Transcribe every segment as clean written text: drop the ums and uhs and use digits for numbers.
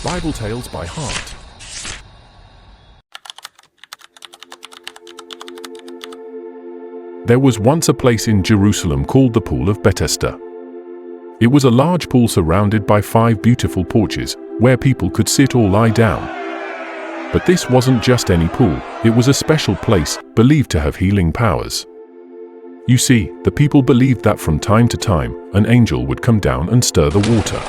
Bible Tales by Heart. There was once a place in Jerusalem called the Pool of Bethesda. It was a large pool surrounded by 5 beautiful porches, where people could sit or lie down. But this wasn't just any pool, it was a special place, believed to have healing powers. You see, the people believed that from time to time, an angel would come down and stir the water.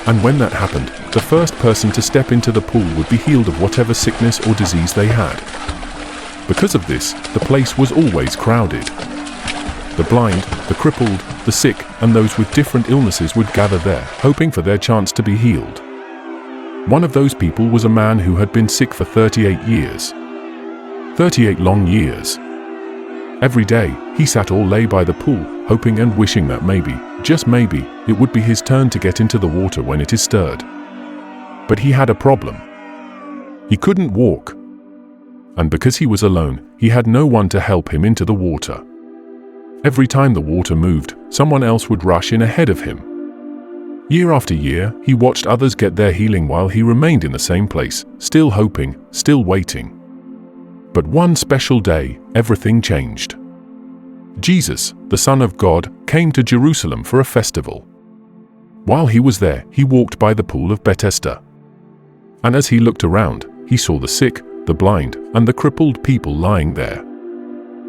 And when that happened, the first person to step into the pool would be healed of whatever sickness or disease they had. Because of this, the place was always crowded. The blind, the crippled, the sick, and those with different illnesses would gather there, hoping for their chance to be healed. One of those people was a man who had been sick for 38 years. 38 long years. Every day, he sat or lay by the pool, hoping and wishing that maybe, just maybe, it would be his turn to get into the water when it is stirred. But he had a problem. He couldn't walk. And because he was alone, he had no one to help him into the water. Every time the water moved, someone else would rush in ahead of him. Year after year, he watched others get their healing while he remained in the same place, still hoping, still waiting. But one special day, everything changed. Jesus, the Son of God, came to Jerusalem for a festival. While he was there, he walked by the Pool of Bethesda. And as he looked around, he saw the sick, the blind, and the crippled people lying there.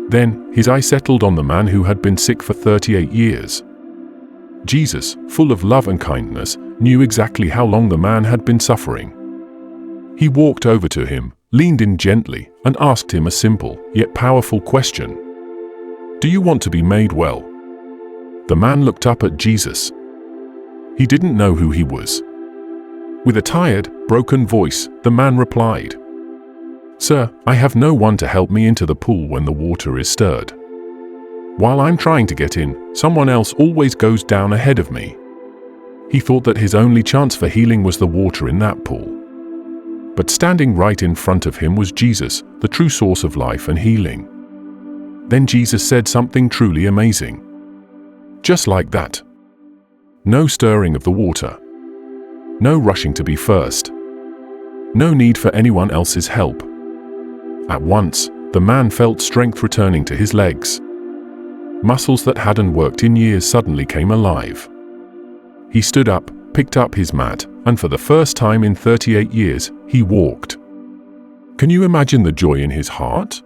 Then, his eye settled on the man who had been sick for 38 years. Jesus, full of love and kindness, knew exactly how long the man had been suffering. He walked over to him, leaned in gently, and asked him a simple, yet powerful question. "Do you want to be made well?" The man looked up at Jesus. He didn't know who he was. With a tired, broken voice, the man replied, "Sir, I have no one to help me into the pool when the water is stirred. While I'm trying to get in, someone else always goes down ahead of me." He thought that his only chance for healing was the water in that pool. But standing right in front of him was Jesus, the true source of life and healing. Then Jesus said something truly amazing. Just like that. No stirring of the water. No rushing to be first. No need for anyone else's help. At once, the man felt strength returning to his legs. Muscles that hadn't worked in years suddenly came alive. He stood up, picked up his mat, and for the first time in 38 years, he walked. Can you imagine the joy in his heart?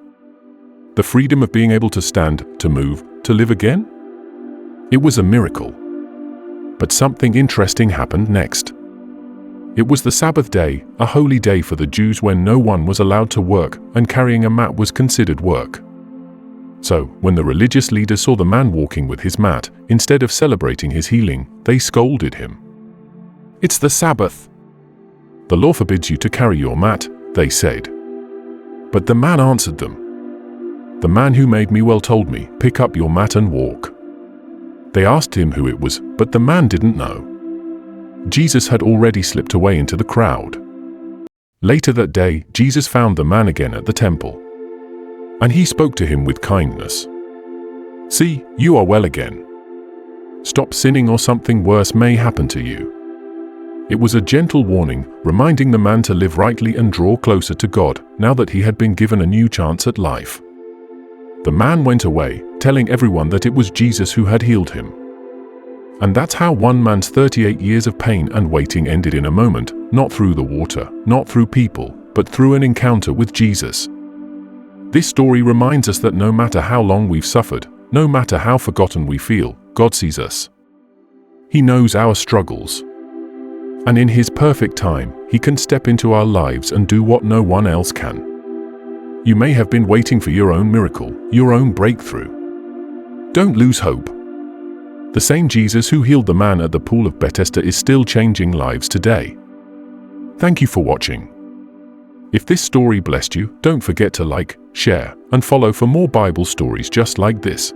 The freedom of being able to stand, to move, to live again? It was a miracle. But something interesting happened next. It was the Sabbath day, a holy day for the Jews when no one was allowed to work, and carrying a mat was considered work. So, when the religious leaders saw the man walking with his mat, instead of celebrating his healing, they scolded him. "It's the Sabbath. The law forbids you to carry your mat," they said. But the man answered them, "The man who made me well told me, pick up your mat and walk." They asked him who it was, but the man didn't know. Jesus had already slipped away into the crowd. Later that day, Jesus found the man again at the temple. And he spoke to him with kindness. "See, you are well again. Stop sinning or something worse may happen to you." It was a gentle warning, reminding the man to live rightly and draw closer to God, now that he had been given a new chance at life. The man went away, telling everyone that it was Jesus who had healed him. And that's how one man's 38 years of pain and waiting ended in a moment, not through the water, not through people, but through an encounter with Jesus. This story reminds us that no matter how long we've suffered, no matter how forgotten we feel, God sees us. He knows our struggles. And in His perfect time, He can step into our lives and do what no one else can. You may have been waiting for your own miracle, your own breakthrough. Don't lose hope. The same Jesus who healed the man at the Pool of Bethesda is still changing lives today. Thank you for watching. If this story blessed you, don't forget to like, share, and follow for more Bible stories just like this.